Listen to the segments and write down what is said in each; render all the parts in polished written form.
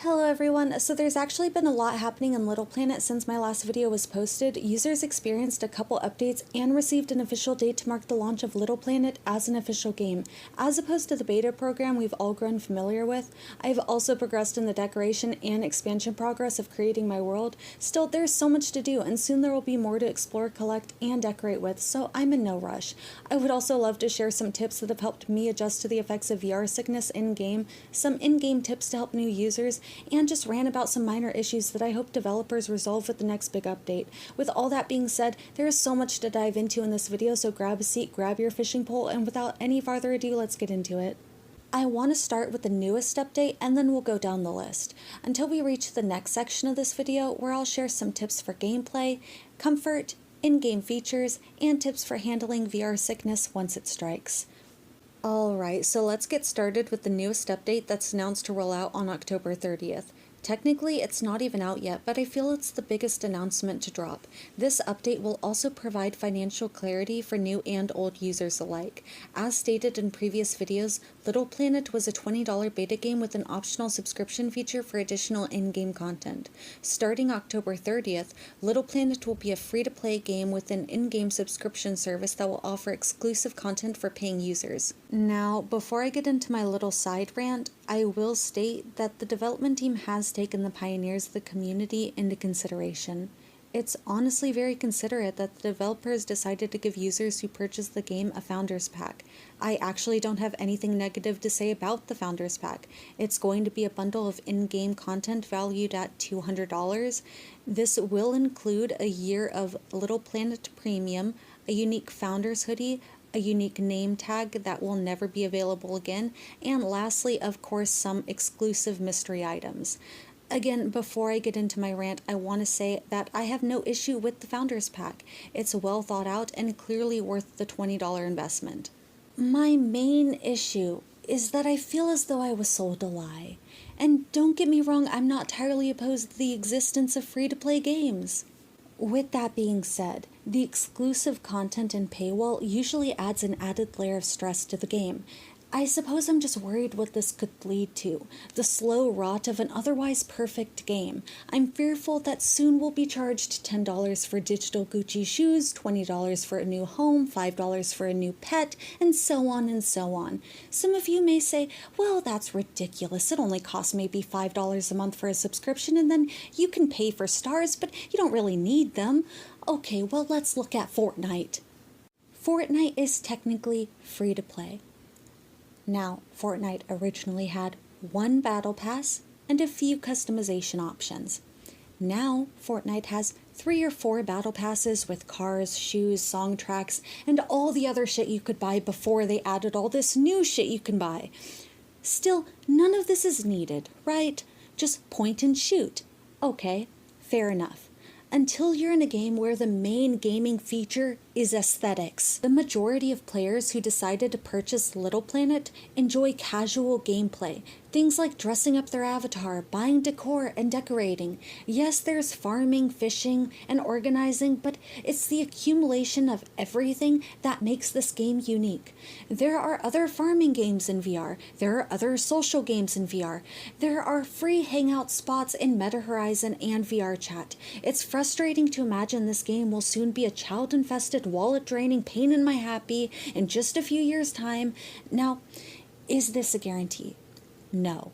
Hello everyone, so there's actually been a lot happening in Little Planet since my last video was posted. Users experienced a couple updates and received an official date to mark the launch of Little Planet as an official game. As opposed to the beta program we've all grown familiar with, I've also progressed in the decoration and expansion progress of creating my world. Still, there's so much to do and soon there will be more to explore, collect, and decorate with, so I'm in no rush. I would also love to share some tips that have helped me adjust to the effects of VR sickness in-game, some in-game tips to help new users, and just rant about some minor issues that I hope developers resolve with the next big update. With all that being said, there is so much to dive into in this video, so grab a seat, grab your fishing pole, and without any farther ado, let's get into it. I want to start with the newest update and then we'll go down the list, until we reach the next section of this video where I'll share some tips for gameplay, comfort, in-game features, and tips for handling VR sickness once it strikes. Alright, so let's get started with the newest update that's announced to roll out on October 30th. Technically, it's not even out yet, but I feel it's the biggest announcement to drop. This update will also provide financial clarity for new and old users alike. As stated in previous videos, Little Planet was a $20 beta game with an optional subscription feature for additional in-game content. Starting October 30th, Little Planet will be a free-to-play game with an in-game subscription service that will offer exclusive content for paying users. Now, before I get into my little side rant, I will state that the development team has taken the pioneers of the community into consideration. It's honestly very considerate that the developers decided to give users who purchase the game a Founders Pack. I actually don't have anything negative to say about the Founders Pack. It's going to be a bundle of in-game content valued at $200. This will include a year of Little Planet Premium, a unique Founders hoodie, a unique name tag that will never be available again, and lastly, of course, some exclusive mystery items. Again, before I get into my rant, I want to say that I have no issue with the Founders Pack. It's well thought out and clearly worth the $20 investment. My main issue is that I feel as though I was sold a lie. And don't get me wrong, I'm not entirely opposed to the existence of free-to-play games. With that being said, the exclusive content and paywall usually adds an added layer of stress to the game. I suppose I'm just worried what this could lead to, the slow rot of an otherwise perfect game. I'm fearful that soon we'll be charged $10 for digital Gucci shoes, $20 for a new home, $5 for a new pet, and so on and so on. Some of you may say, well, that's ridiculous. It only costs maybe $5 a month for a subscription, and then you can pay for stars, but you don't really need them. Okay, well, let's look at Fortnite. Fortnite is technically free to play. Now, Fortnite originally had one battle pass and a few customization options. Now, Fortnite has 3 or 4 battle passes with cars, shoes, song tracks, and all the other shit you could buy before they added all this new shit you can buy. Still, none of this is needed, right? Just point and shoot. Okay, fair enough. Until you're in a game where the main gaming feature is aesthetics. The majority of players who decided to purchase Little Planet enjoy casual gameplay. Things like dressing up their avatar, buying decor, and decorating. Yes, there's farming, fishing, and organizing, but it's the accumulation of everything that makes this game unique. There are other farming games in VR. There are other social games in VR. There are free hangout spots in Meta Horizon and VR Chat. It's frustrating to imagine this game will soon be a child-infested, wallet-draining pain in my happy in just a few years' time. Now, is this a guarantee? No.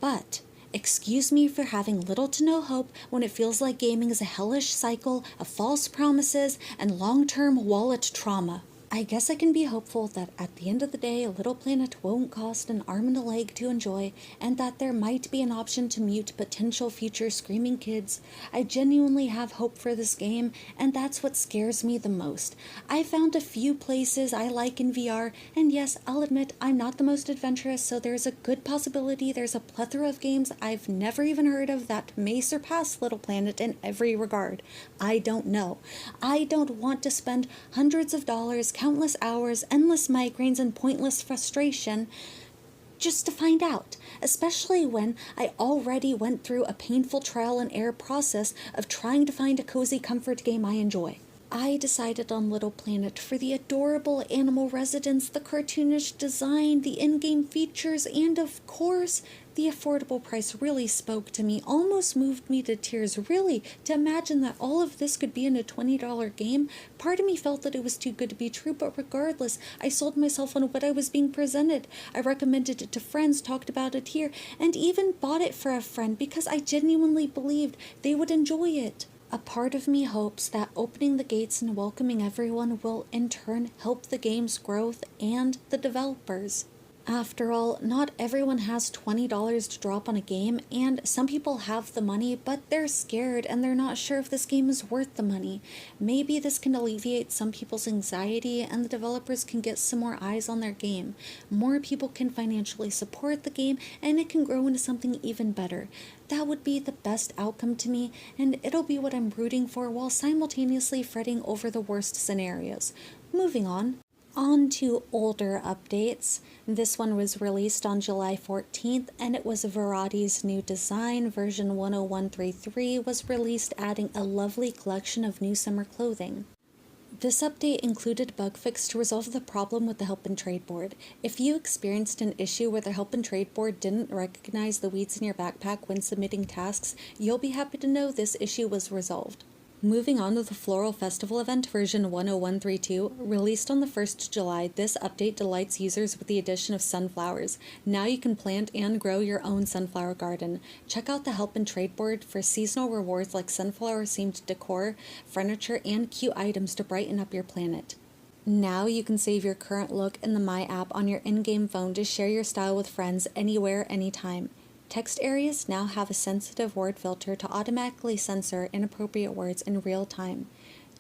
But excuse me for having little to no hope when it feels like gaming is a hellish cycle of false promises and long-term wallet trauma. I guess I can be hopeful that at the end of the day, Little Planet won't cost an arm and a leg to enjoy, and that there might be an option to mute potential future screaming kids. I genuinely have hope for this game, and that's what scares me the most. I found a few places I like in VR, and yes, I'll admit I'm not the most adventurous, so there's a good possibility there's a plethora of games I've never even heard of that may surpass Little Planet in every regard. I don't know. I don't want to spend hundreds of dollars, countless hours, endless migraines, and pointless frustration just to find out, especially when I already went through a painful trial and error process of trying to find a cozy comfort game I enjoy. I decided on Little Planet for the adorable animal residence, the cartoonish design, the in-game features, and of course, the affordable price really spoke to me, almost moved me to tears. Really, to imagine that all of this could be in a $20 game, part of me felt that it was too good to be true, but regardless, I sold myself on what I was being presented. I recommended it to friends, talked about it here, and even bought it for a friend because I genuinely believed they would enjoy it. A part of me hopes that opening the gates and welcoming everyone will in turn help the game's growth and the developers. After all, not everyone has $20 to drop on a game, and some people have the money, but they're scared and they're not sure if this game is worth the money. Maybe this can alleviate some people's anxiety and the developers can get some more eyes on their game. More people can financially support the game and it can grow into something even better. That would be the best outcome to me, and it'll be what I'm rooting for while simultaneously fretting over the worst scenarios. Moving on to older updates. This one was released on July 14th, and it was Variety's new design. Version 10133 was released, adding a lovely collection of new summer clothing. This update included a bug fix to resolve the problem with the Help and Trade board. If you experienced an issue where the Help and Trade board didn't recognize the weeds in your backpack when submitting tasks, you'll be happy to know this issue was resolved. Moving on to the Floral Festival event, version 10132, released on the 1st of July, this update delights users with the addition of sunflowers. Now you can plant and grow your own sunflower garden. Check out the Help and Trade board for seasonal rewards like sunflower-themed decor, furniture, and cute items to brighten up your planet. Now you can save your current look in the My app on your in-game phone to share your style with friends anywhere, anytime. Text areas now have a sensitive word filter to automatically censor inappropriate words in real time.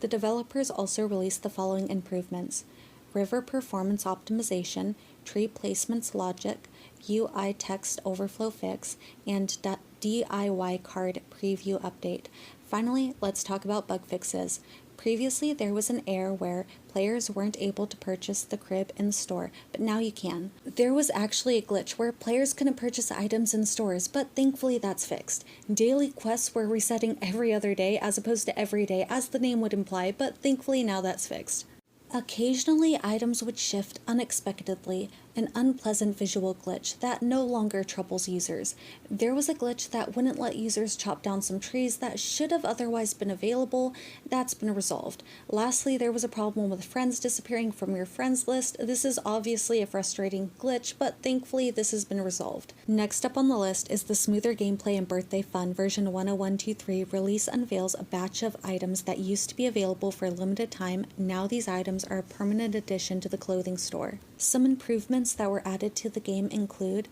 The developers also released the following improvements: river performance optimization, tree placements logic, UI text overflow fix, and DIY card preview update. Finally, let's talk about bug fixes. Previously, there was an error where players weren't able to purchase the crib in the store, but now you can. There was actually a glitch where players couldn't purchase items in stores, but thankfully that's fixed. Daily quests were resetting every other day as opposed to every day, as the name would imply, but thankfully now that's fixed. Occasionally, items would shift unexpectedly, an unpleasant visual glitch that no longer troubles users. There was a glitch that wouldn't let users chop down some trees that should have otherwise been available. That's been resolved. Lastly, there was a problem with friends disappearing from your friends list. This is obviously a frustrating glitch, but thankfully this has been resolved. Next up on the list is the smoother gameplay and birthday fun. Version 10123 release unveils a batch of items that used to be available for a limited time. Now these items are a permanent addition to the clothing store. Some improvements that were added to the game include: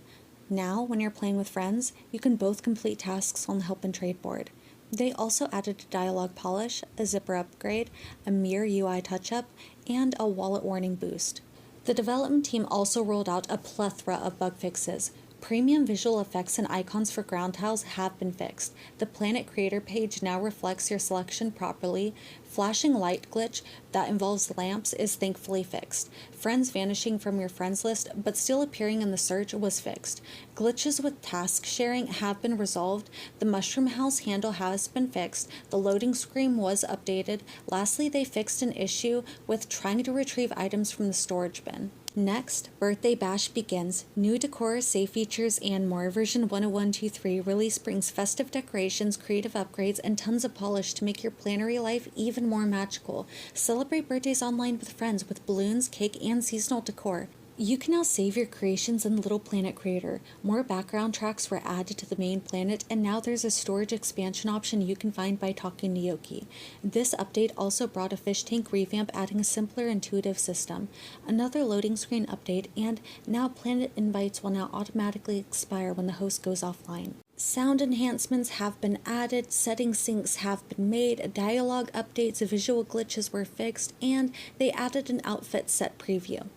now, when you're playing with friends, you can both complete tasks on the Help and Trade board. They also added a dialogue polish, a zipper upgrade, a mirror UI touch-up, and a wallet warning boost. The development team also rolled out a plethora of bug fixes. Premium visual effects and icons for ground tiles have been fixed. The Planet Creator page now reflects your selection properly. Flashing light glitch that involves lamps is thankfully fixed. Friends vanishing from your friends list but still appearing in the search was fixed. Glitches with task sharing have been resolved. The Mushroom House handle has been fixed. The loading screen was updated. Lastly, they fixed an issue with trying to retrieve items from the storage bin. Next, Birthday Bash begins. New decor, save features, and more. Version 10123 release brings festive decorations, creative upgrades, and tons of polish to make your plannery life even more magical. Celebrate birthdays online with friends with balloons, cake, and seasonal decor. You can now save your creations in Little Planet Creator. More background tracks were added to the main planet, and now there's a storage expansion option you can find by talking to Yoki. This update also brought a fish tank revamp, adding a simpler, intuitive system. Another loading screen update, and now planet invites will now automatically expire when the host goes offline. Sound enhancements have been added, setting syncs have been made, dialogue updates, visual glitches were fixed, and they added an outfit set preview.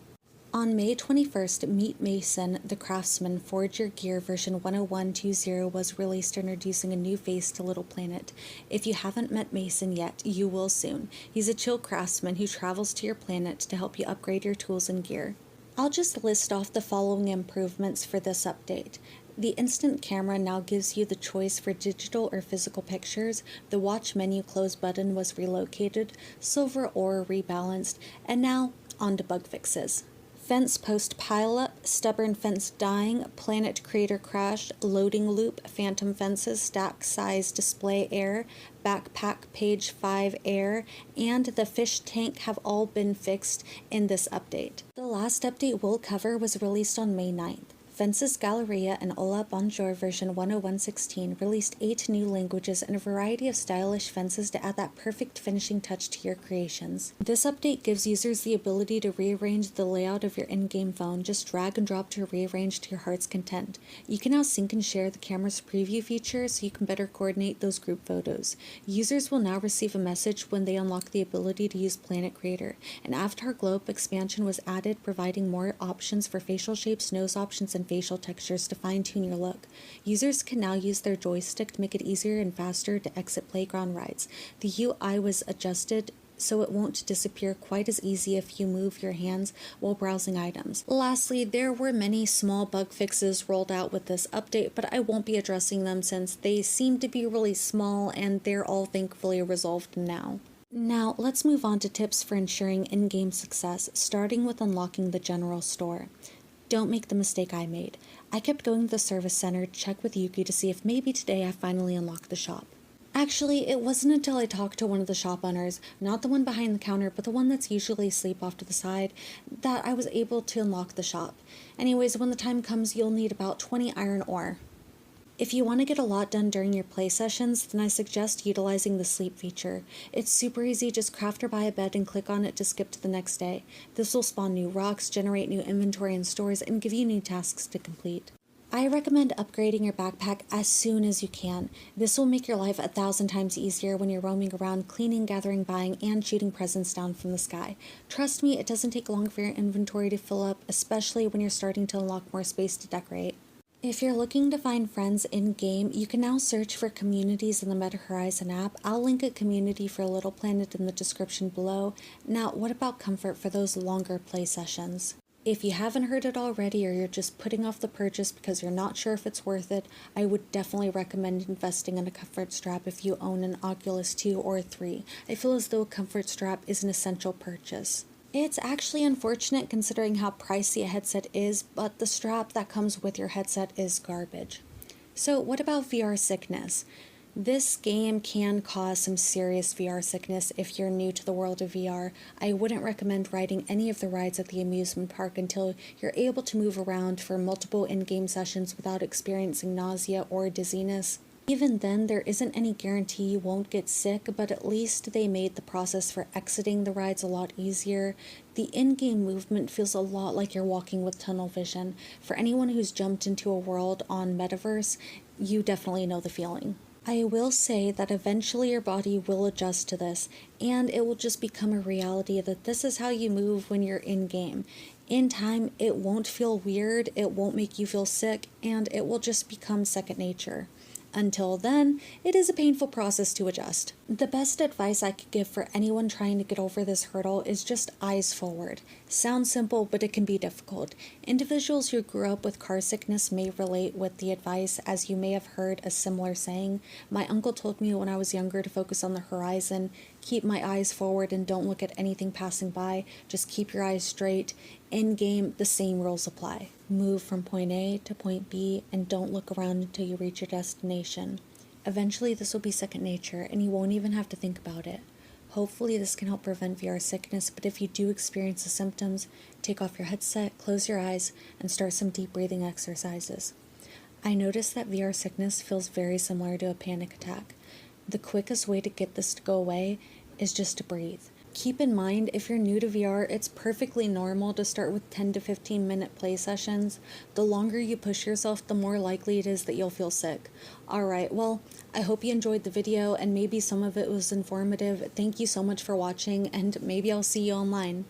On May 21st, Meet Mason, the Craftsman Forge Your Gear version 10120 was released, introducing a new face to Little Planet. If you haven't met Mason yet, you will soon. He's a chill craftsman who travels to your planet to help you upgrade your tools and gear. I'll just list off the following improvements for this update. The instant camera now gives you the choice for digital or physical pictures, the watch menu close button was relocated, silver ore rebalanced, and now on to bug fixes. Fence post pileup, stubborn fence dying, planet crater crash, loading loop, phantom fences, stack size display error, backpack page 5 error, and the fish tank have all been fixed in this update. The last update we'll cover was released on May 9th. Fences Galleria and Hola Bonjour version 101.16 released 8 new languages and a variety of stylish fences to add that perfect finishing touch to your creations. This update gives users the ability to rearrange the layout of your in-game phone. Just drag and drop to rearrange to your heart's content. You can now sync and share the camera's preview feature so you can better coordinate those group photos. Users will now receive a message when they unlock the ability to use Planet Creator. An Avatar Globe expansion was added, providing more options for facial shapes, nose options, and facial textures to fine-tune your look. Users can now use their joystick to make it easier and faster to exit playground rides. The UI was adjusted so it won't disappear quite as easy if you move your hands while browsing items. Lastly, there were many small bug fixes rolled out with this update, but I won't be addressing them since they seem to be really small and they're all thankfully resolved now. Now, let's move on to tips for ensuring in-game success, starting with unlocking the general store. Don't make the mistake I made. I kept going to the service center to check with Yuki to see if maybe today I finally unlocked the shop. Actually, it wasn't until I talked to one of the shop owners, not the one behind the counter, but the one that's usually asleep off to the side, that I was able to unlock the shop. Anyways, when the time comes, you'll need about 20 iron ore. If you want to get a lot done during your play sessions, then I suggest utilizing the sleep feature. It's super easy, just craft or buy a bed and click on it to skip to the next day. This will spawn new rocks, generate new inventory and stores, and give you new tasks to complete. I recommend upgrading your backpack as soon as you can. This will make your life 1,000 times easier when you're roaming around, cleaning, gathering, buying, and shooting presents down from the sky. Trust me, it doesn't take long for your inventory to fill up, especially when you're starting to unlock more space to decorate. If you're looking to find friends in-game, you can now search for communities in the Meta Horizon app. I'll link a community for Little Planet in the description below. Now, what about comfort for those longer play sessions? If you haven't heard it already or you're just putting off the purchase because you're not sure if it's worth it, I would definitely recommend investing in a comfort strap if you own an Oculus 2 or 3. I feel as though a comfort strap is an essential purchase. It's actually unfortunate considering how pricey a headset is, but the strap that comes with your headset is garbage. So what about VR sickness? This game can cause some serious VR sickness if you're new to the world of VR. I wouldn't recommend riding any of the rides at the amusement park until you're able to move around for multiple in-game sessions without experiencing nausea or dizziness. Even then, there isn't any guarantee you won't get sick, but at least they made the process for exiting the rides a lot easier. The in-game movement feels a lot like you're walking with tunnel vision. For anyone who's jumped into a world on Metaverse, you definitely know the feeling. I will say that eventually your body will adjust to this, and it will just become a reality that this is how you move when you're in-game. In time, it won't feel weird, it won't make you feel sick, and it will just become second nature. Until then, it is a painful process to adjust. The best advice I could give for anyone trying to get over this hurdle is just eyes forward. Sounds simple, but it can be difficult. Individuals who grew up with car sickness may relate with the advice, as you may have heard a similar saying. My uncle told me when I was younger to focus on the horizon, keep my eyes forward and don't look at anything passing by, just keep your eyes straight. In game, the same rules apply. Move from point A to point B and don't look around until you reach your destination. Eventually this will be second nature and you won't even have to think about it. Hopefully this can help prevent VR sickness, but if you do experience the symptoms, take off your headset, close your eyes, and start some deep breathing exercises. I noticed that VR sickness feels very similar to a panic attack. The quickest way to get this to go away is just to breathe. Keep in mind, if you're new to VR, it's perfectly normal to start with 10 to 15 minute play sessions. The longer you push yourself, the more likely it is that you'll feel sick. Alright, well, I hope you enjoyed the video and maybe some of it was informative. Thank you so much for watching and maybe I'll see you online.